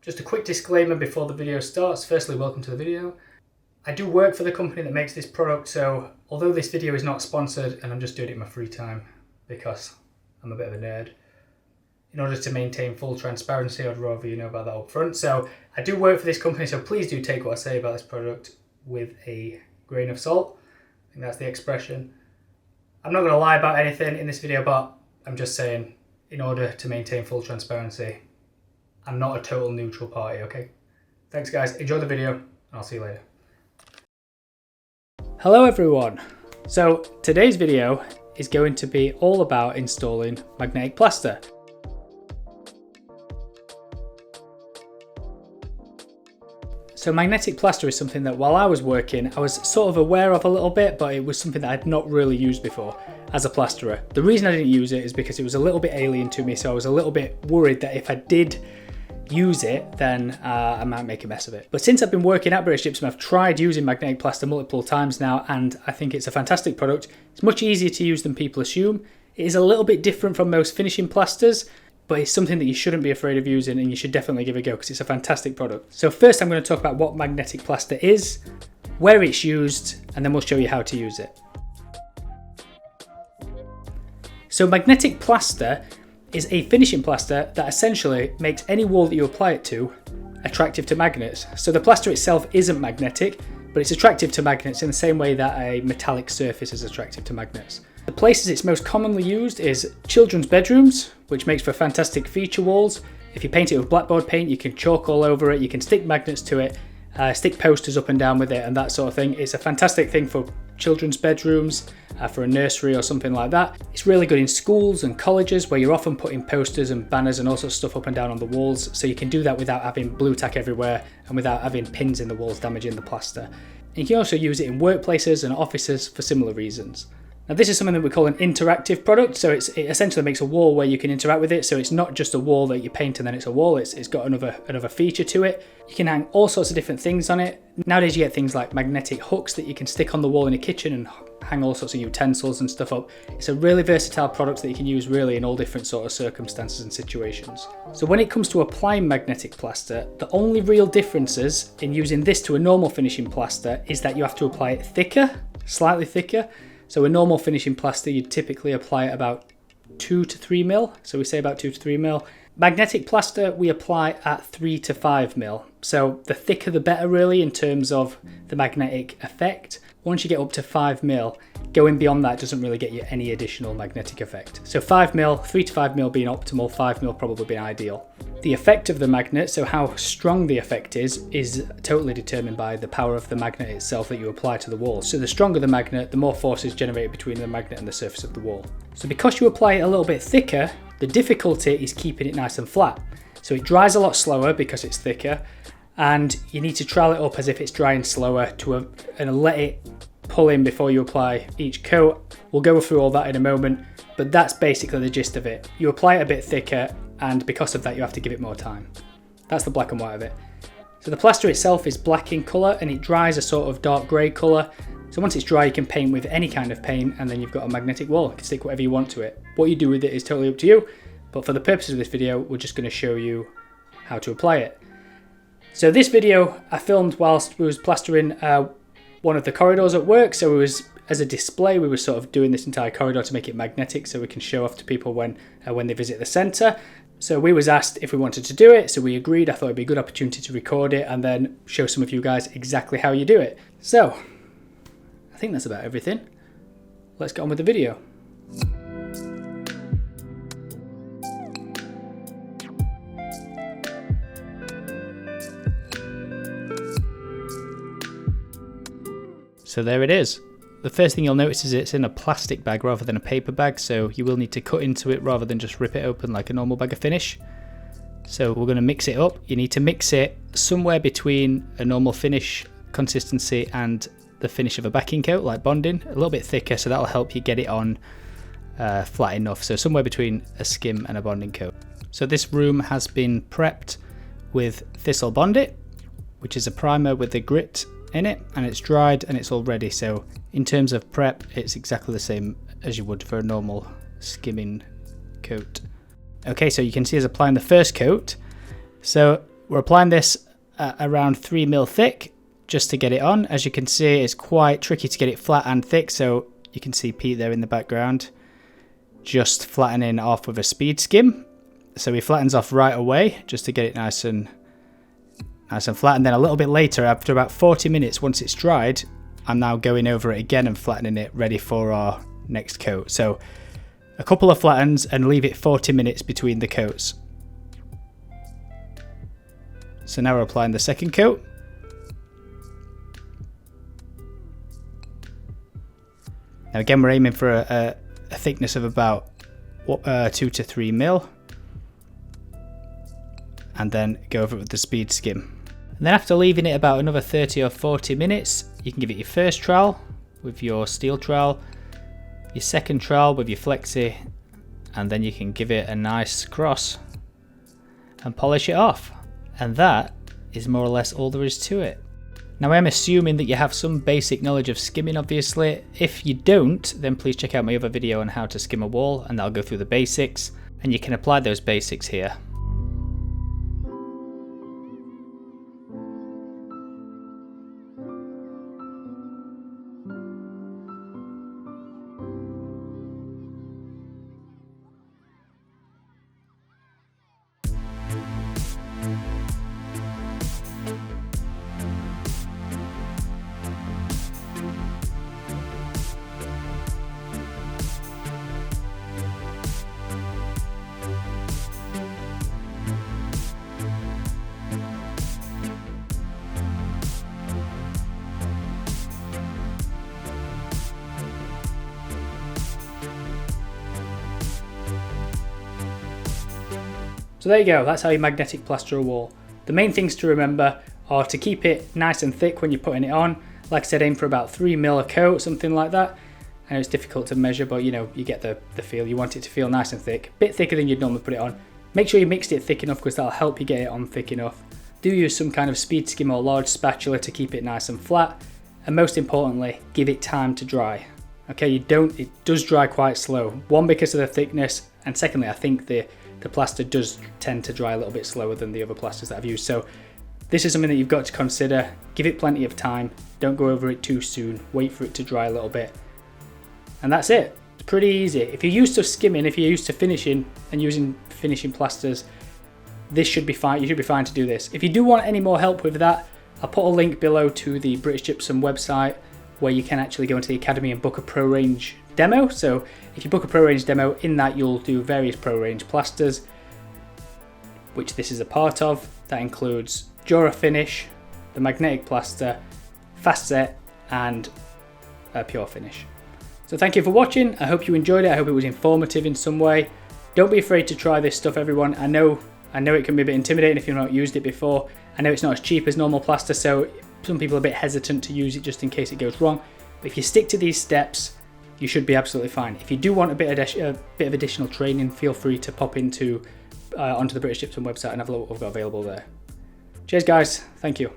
Just a quick disclaimer before the video starts. Firstly, welcome to the video. I do work for the company that makes this product, so although this video is not sponsored and I'm just doing it in my free time because I'm a bit of a nerd, in order to maintain full transparency, I'd rather you know about that up front. So I do work for this company, so please do take what I say about this product with a grain of salt. I think that's the expression. I'm not going to lie about anything in this video, but I'm just saying, in order to maintain full transparency, I'm not a total neutral party, okay? Thanks guys, enjoy the video, and I'll see you later. Hello everyone. So today's video is going to be all about installing magnetic plaster. So magnetic plaster is something that while I was working, I was sort of aware of a little bit, but it was something that I'd not really used before as a plasterer. The reason I didn't use it is because it was a little bit alien to me, so I was a little bit worried that if I did use it, then I might make a mess of it. But since I've been working at British Gypsum, I've tried using magnetic plaster multiple times now, and I think it's a fantastic product. It's much easier to use than people assume. It is a little bit different from most finishing plasters, but it's something that you shouldn't be afraid of using, and you should definitely give it a go because it's a fantastic product. So first I'm going to talk about what magnetic plaster is, where it's used, and then we'll show you how to use it. So magnetic plaster is a finishing plaster that essentially makes any wall that you apply it to attractive to magnets. So the plaster itself isn't magnetic, but it's attractive to magnets in the same way that a metallic surface is attractive to magnets. The places it's most commonly used is children's bedrooms, which makes for fantastic feature walls. If you paint it with blackboard paint, you can chalk all over it, you can stick magnets to it, stick posters up and down with it and that sort of thing. It's a fantastic thing for children's bedrooms, for a nursery or something like that. It's really good in schools and colleges where you're often putting posters and banners and all sorts of stuff up and down on the walls, so you can do that without having blue tack everywhere and without having pins in the walls damaging the plaster. And you can also use it in workplaces and offices for similar reasons. Now this is something that we call an interactive product, so it essentially makes a wall where you can interact with it, so it's not just a wall that you paint and then it's a wall, it's got another feature to it. You can hang all sorts of different things on it. Nowadays you get things like magnetic hooks that you can stick on the wall in a kitchen and hang all sorts of utensils and stuff up. It's a really versatile product that you can use really in all different sort of circumstances and situations. So when it comes to applying magnetic plaster, the only real differences in using this to a normal finishing plaster is that you have to apply it thicker, slightly thicker. So a normal finishing plaster, you'd typically apply it about 2 to 3 mil. So we say about 2 to 3 mil. Magnetic plaster, we apply at 3 to 5 mil. So the thicker the better really in terms of the magnetic effect. Once you get up to 5 mil, going beyond that doesn't really get you any additional magnetic effect. So 5 mil, 3 to 5 mil being optimal, 5 mil probably being ideal. The effect of the magnet, so how strong the effect is totally determined by the power of the magnet itself that you apply to the wall. So the stronger the magnet, the more force is generated between the magnet and the surface of the wall. So because you apply it a little bit thicker, the difficulty is keeping it nice and flat. So it dries a lot slower because it's thicker, and you need to trowel it up as if it's drying slower and let it pull in before you apply each coat. We'll go through all that in a moment, but that's basically the gist of it. You apply it a bit thicker, and because of that you have to give it more time. That's the black and white of it. So the plaster itself is black in colour and it dries a sort of dark grey colour. So once it's dry you can paint with any kind of paint and then you've got a magnetic wall. You can stick whatever you want to it. What you do with it is totally up to you, but for the purposes of this video we're just going to show you how to apply it. So this video I filmed whilst we was plastering one of the corridors at work, so it was as a display. We were sort of doing this entire corridor to make it magnetic so we can show off to people when they visit the centre. So we was asked if we wanted to do it, so we agreed. I thought it'd be a good opportunity to record it and then show some of you guys exactly how you do it. So I think that's about everything. Let's get on with the video. So there it is. The first thing you'll notice is it's in a plastic bag rather than a paper bag, so you will need to cut into it rather than just rip it open like a normal bag of finish. So we're going to mix it up. You need to mix it somewhere between a normal finish consistency and the finish of a backing coat, like bonding, a little bit thicker, so that'll help you get it on flat enough. So somewhere between a skim and a bonding coat. So this room has been prepped with Thistle Bondit, which is a primer with the grit in it, and it's dried and it's all ready. So in terms of prep, it's exactly the same as you would for a normal skimming coat. Okay, so you can see us applying the first coat. So We're applying this at around 3mm thick just to get it on. As you can see, it's quite tricky to get it flat and thick, so you can see Pete there in the background just flattening off with a speed skim. So he flattens off right away just to get it nice and flat, and then a little bit later, after about 40 minutes, once it's dried, I'm now going over it again and flattening it ready for our next coat. So a couple of flattens and leave it 40 minutes between the coats. So now we're applying the second coat. Now again, we're aiming for a thickness of about 2 to 3 mil. And then go over it with the speed skim. And then after leaving it about another 30 or 40 minutes, you can give it your first trowel with your steel trowel, your second trowel with your flexi, and then you can give it a nice cross and polish it off. And that is more or less all there is to it. Now I'm assuming that you have some basic knowledge of skimming, obviously. If you don't, then please check out my other video on how to skim a wall, and I'll go through the basics, and you can apply those basics here. So there you go, that's how you magnetic plaster a wall. The main things to remember are to keep it nice and thick when you're putting it on. Like I said, aim for about 3mm a coat, something like that. I know it's difficult to measure, but you know, you get the feel. You want it to feel nice and thick, a bit thicker than you'd normally put it on. Make sure you mixed it thick enough, because that'll help you get it on thick enough. Do use some kind of speed skim or large spatula to keep it nice and flat. And most importantly, give it time to dry. Okay, it does dry quite slow. One, because of the thickness, and secondly, I think the plaster does tend to dry a little bit slower than the other plasters that I've used. So this is something that you've got to consider. Give it plenty of time. Don't go over it too soon. Wait for it to dry a little bit. And that's it. It's pretty easy. If you're used to skimming, if you're used to finishing and using finishing plasters, this should be fine. You should be fine to do this. If you do want any more help with that, I'll put a link below to the British Gypsum website where you can actually go into the Academy and book a Pro Range demo. So if you book a Pro Range demo, in that you'll do various Pro Range plasters, which this is a part of. That includes Jura Finish, the magnetic plaster, fast set, and pure finish. So thank you for watching. I hope you enjoyed it. I hope it was informative in some way. Don't be afraid to try this stuff, everyone. I know it can be a bit intimidating if you've not used it before. I know it's not as cheap as normal plaster, so some people are a bit hesitant to use it just in case it goes wrong. But if you stick to these steps, you should be absolutely fine. If you do want a bit of additional training, feel free to pop onto the British Gypsum website and have a look what we've got available there. Cheers guys, thank you.